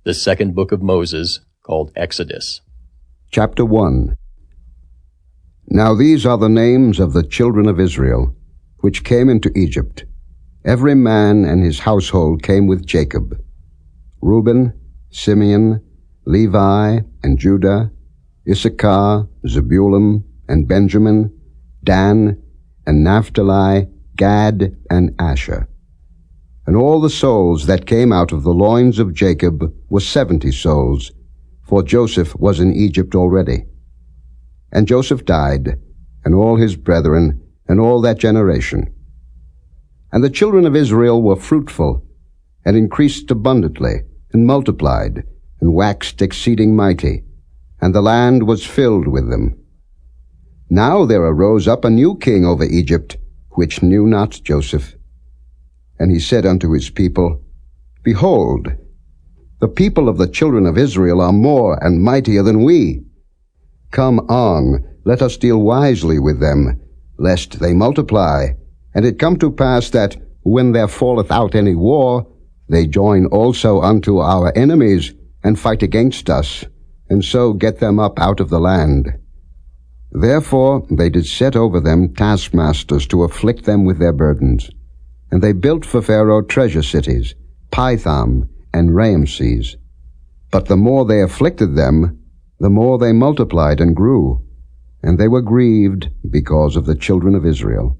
The second book of Moses, called Exodus. Chapter 1. Now these are the names of the children of Israel, which came into Egypt. Every man and his household came with Jacob: Reuben, Simeon, Levi, and Judah, Issachar, Zebulun, and Benjamin, Dan, and Naphtali, Gad, and Asher. And all the souls that came out of the loins of Jacob were 70 souls, for Joseph was in Egypt already. And Joseph died, and all his brethren, and all that generation. And the children of Israel were fruitful, and increased abundantly, and multiplied, and waxed exceeding mighty, and the land was filled with them. Now there arose up a new king over Egypt, which knew not Joseph. And he said unto his people, Behold, the people of the children of Israel are more and mightier than we. Come on, let us deal wisely with them, lest they multiply. And it come to pass that, when there falleth out any war, they join also unto our enemies, and fight against us, and so get them up out of the land. Therefore they did set over them taskmasters to afflict them with their burdens. And they built for Pharaoh treasure cities, Pithom and Raamses. But the more they afflicted them, the more they multiplied and grew, and they were grieved because of the children of Israel.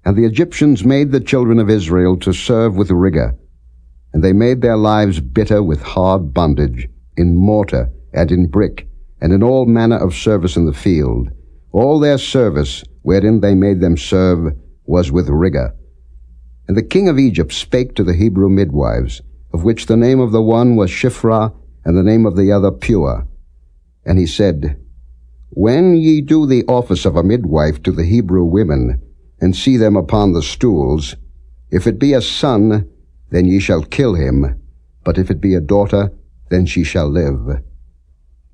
And the Egyptians made the children of Israel to serve with rigor, and they made their lives bitter with hard bondage, in mortar and in brick, and in all manner of service in the field. All their service, wherein they made them serve, was with rigor. And the king of Egypt spake to the Hebrew midwives, of which the name of the one was Shiphrah, and the name of the other Pua. And he said, When ye do the office of a midwife to the Hebrew women, and see them upon the stools, if it be a son, then ye shall kill him, but if it be a daughter, then she shall live.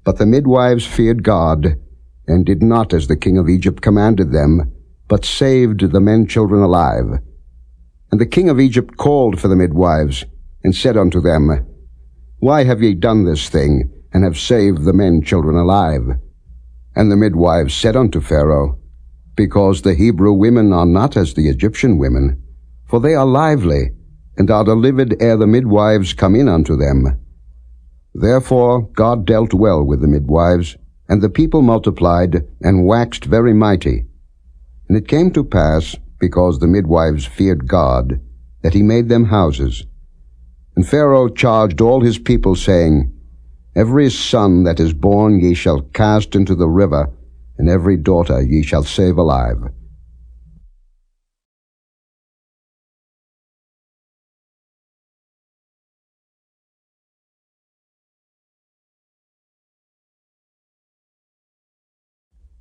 But the midwives feared God, and did not as the king of Egypt commanded them, but saved the men children alive. And the king of Egypt called for the midwives, and said unto them, Why have ye done this thing, and have saved the men children alive? And the midwives said unto Pharaoh, Because the Hebrew women are not as the Egyptian women, for they are lively, and are delivered ere the midwives come in unto them. Therefore God dealt well with the midwives, and the people multiplied, and waxed very mighty. And it came to pass, because the midwives feared God, that he made them houses. And Pharaoh charged all his people, saying, Every son that is born ye shall cast into the river, and every daughter ye shall save alive.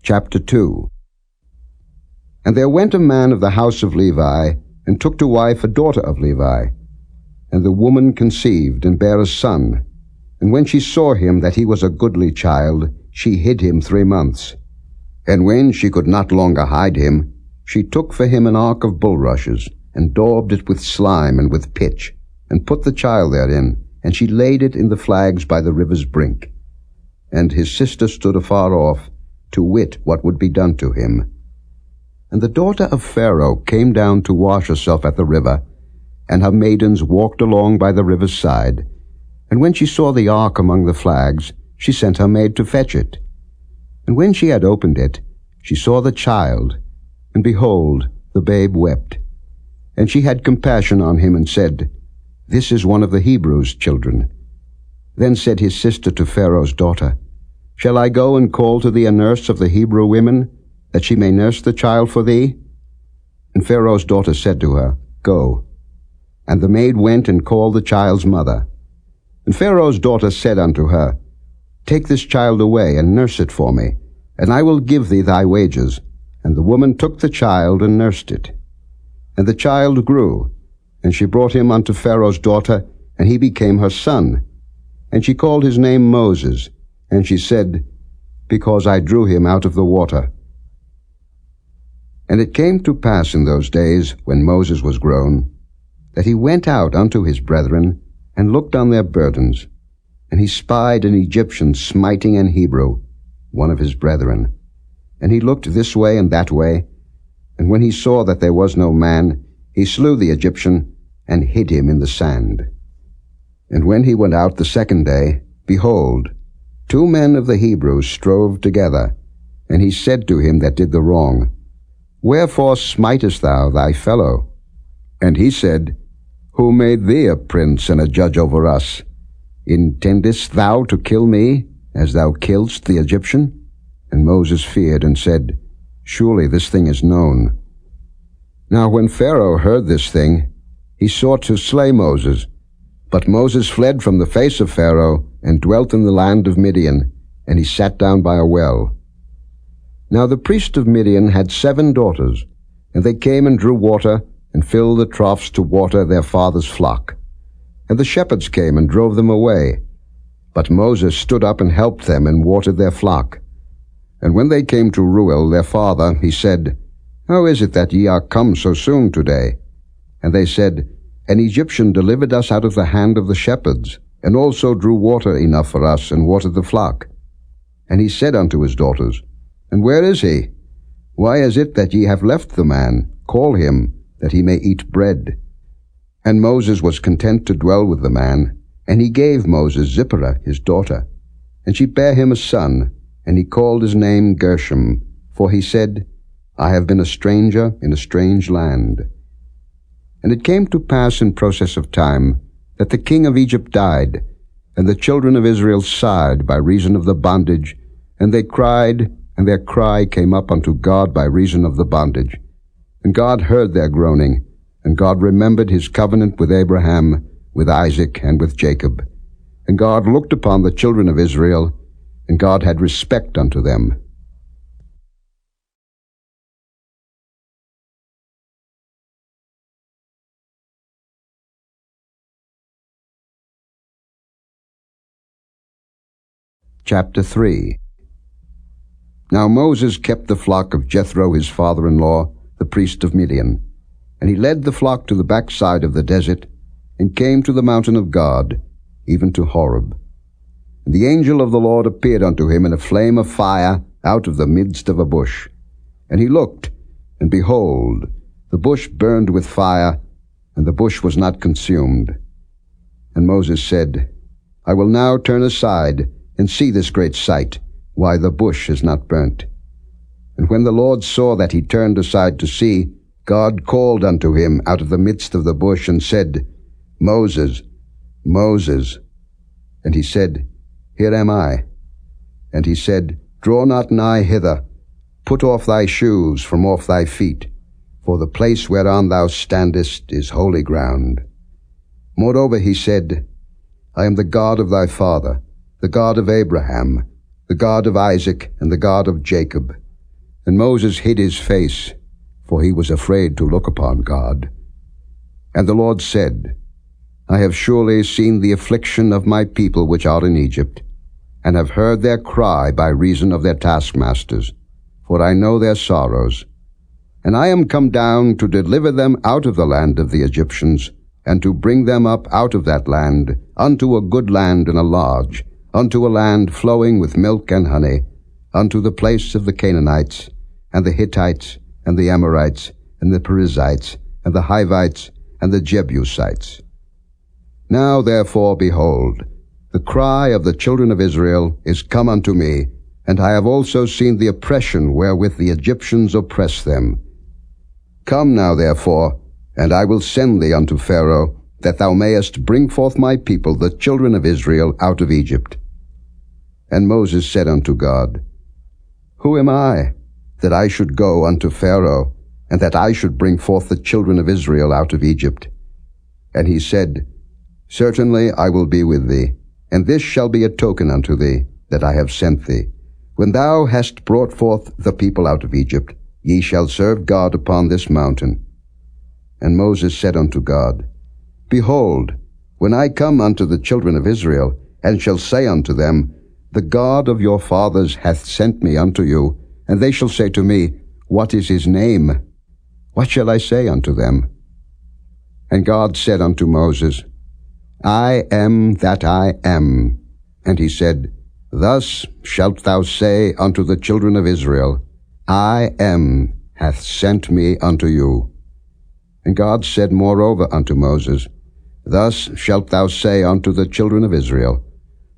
Chapter 2. And there went a man of the house of Levi, and took to wife a daughter of Levi. And the woman conceived, and bare a son. And when she saw him that he was a goodly child, she hid him 3 months. And when she could not longer hide him, she took for him an ark of bulrushes, and daubed it with slime and with pitch, and put the child therein, and she laid it in the flags by the river's brink. And his sister stood afar off, to wit what would be done to him. And the daughter of Pharaoh came down to wash herself at the river, and her maidens walked along by the river's side. And when she saw the ark among the flags, she sent her maid to fetch it. And when she had opened it, she saw the child, and behold, the babe wept. And she had compassion on him, and said, This is one of the Hebrews' children. Then said his sister to Pharaoh's daughter, Shall I go and call to thee a nurse of the Hebrew women, that she may nurse the child for thee? And Pharaoh's daughter said to her, Go. And the maid went and called the child's mother. And Pharaoh's daughter said unto her, Take this child away, and nurse it for me, and I will give thee thy wages. And the woman took the child, and nursed it. And the child grew, and she brought him unto Pharaoh's daughter, and he became her son. And she called his name Moses, and she said, Because I drew him out of the water. And it came to pass in those days, when Moses was grown, that he went out unto his brethren, and looked on their burdens. And he spied an Egyptian smiting an Hebrew, one of his brethren. And he looked this way and that way, and when he saw that there was no man, he slew the Egyptian, and hid him in the sand. And when he went out the second day, behold, 2 men of the Hebrews strove together. And he said to him that did the wrong, Wherefore smitest thou thy fellow? And he said, Who made thee a prince and a judge over us? Intendest thou to kill me, as thou killedst the Egyptian? And Moses feared and said, Surely this thing is known. Now when Pharaoh heard this thing, he sought to slay Moses. But Moses fled from the face of Pharaoh, and dwelt in the land of Midian, and he sat down by a well. Now the priest of Midian had 7 daughters, and they came and drew water, and filled the troughs to water their father's flock. And the shepherds came and drove them away. But Moses stood up and helped them, and watered their flock. And when they came to Reuel their father, he said, How is it that ye are come so soon today? And they said, An Egyptian delivered us out of the hand of the shepherds, and also drew water enough for us, and watered the flock. And he said unto his daughters, And where is he? Why is it that ye have left the man? Call him, that he may eat bread. And Moses was content to dwell with the man, and he gave Moses Zipporah his daughter. And she bare him a son, and he called his name Gershom, for he said, I have been a stranger in a strange land. And it came to pass in process of time, that the king of Egypt died, and the children of Israel sighed by reason of the bondage, and they cried, and their cry came up unto God by reason of the bondage. And God heard their groaning, and God remembered his covenant with Abraham, with Isaac, and with Jacob. And God looked upon the children of Israel, and God had respect unto them. Chapter 3. Now Moses kept the flock of Jethro his father-in-law, the priest of Midian. And he led the flock to the backside of the desert, and came to the mountain of God, even to Horeb. And the angel of the Lord appeared unto him in a flame of fire out of the midst of a bush. And he looked, and behold, the bush burned with fire, and the bush was not consumed. And Moses said, I will now turn aside, and see this great sight, why the bush is not burnt. And when the Lord saw that he turned aside to see, God called unto him out of the midst of the bush, and said, Moses, Moses. And he said, Here am I. And he said, Draw not nigh hither, put off thy shoes from off thy feet, for the place whereon thou standest is holy ground. Moreover he said, I am the God of thy father, the God of Abraham, the God of Isaac, and the God of Jacob. And Moses hid his face, for he was afraid to look upon God. And the Lord said, I have surely seen the affliction of my people which are in Egypt, and have heard their cry by reason of their taskmasters, for I know their sorrows. And I am come down to deliver them out of the land of the Egyptians, and to bring them up out of that land unto a good land and a large, unto a land flowing with milk and honey, unto the place of the Canaanites, and the Hittites, and the Amorites, and the Perizzites, and the Hivites, and the Jebusites. Now therefore, behold, the cry of the children of Israel is come unto me, and I have also seen the oppression wherewith the Egyptians oppress them. Come now therefore, and I will send thee unto Pharaoh, that thou mayest bring forth my people, the children of Israel, out of Egypt. And Moses said unto God, Who am I, that I should go unto Pharaoh, and that I should bring forth the children of Israel out of Egypt? And he said, Certainly I will be with thee, and this shall be a token unto thee, that I have sent thee. When thou hast brought forth the people out of Egypt, ye shall serve God upon this mountain. And Moses said unto God, Behold, when I come unto the children of Israel, and shall say unto them, The God of your fathers hath sent me unto you, and they shall say to me, What is his name? What shall I say unto them? And God said unto Moses, I am that I am. And he said, Thus shalt thou say unto the children of Israel, I am hath sent me unto you. And God said moreover unto Moses, Thus shalt thou say unto the children of Israel,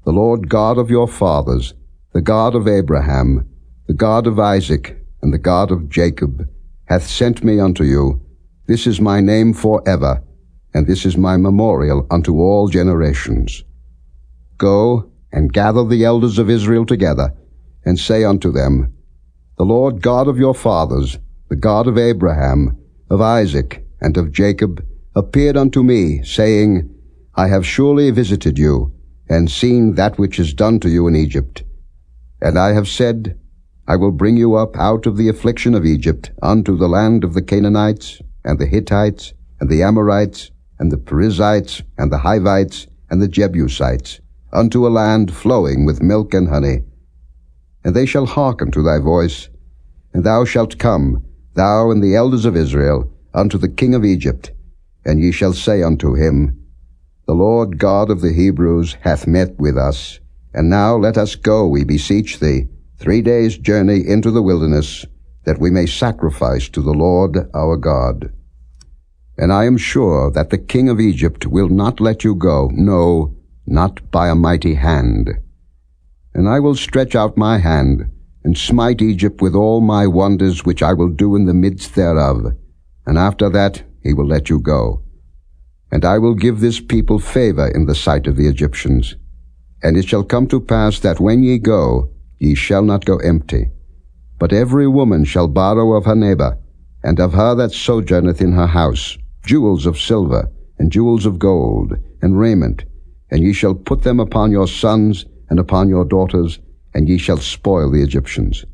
The Lord God of your fathers, the God of Abraham, the God of Isaac, and the God of Jacob, hath sent me unto you. This is my name forever, and this is my memorial unto all generations. Go and gather the elders of Israel together, and say unto them, The Lord God of your fathers, the God of Abraham, of Isaac, and of Jacob, appeared unto me, saying, I have surely visited you, and seen that which is done to you in Egypt. And I have said, I will bring you up out of the affliction of Egypt unto the land of the Canaanites, and the Hittites, and the Amorites, and the Perizzites, and the Hivites, and the Jebusites, unto a land flowing with milk and honey. And they shall hearken to thy voice, and thou shalt come, thou and the elders of Israel, unto the king of Egypt, and ye shall say unto him, The Lord God of the Hebrews hath met with us, and now let us go, we beseech thee, 3 days' journey into the wilderness, that we may sacrifice to the Lord our God. And I am sure that the king of Egypt will not let you go, no, not by a mighty hand. And I will stretch out my hand, and smite Egypt with all my wonders which I will do in the midst thereof, and after that he will let you go. And I will give this people favor in the sight of the Egyptians. And it shall come to pass that when ye go, ye shall not go empty. But every woman shall borrow of her neighbor, and of her that sojourneth in her house, jewels of silver, and jewels of gold, and raiment, and ye shall put them upon your sons and upon your daughters, and ye shall spoil the Egyptians.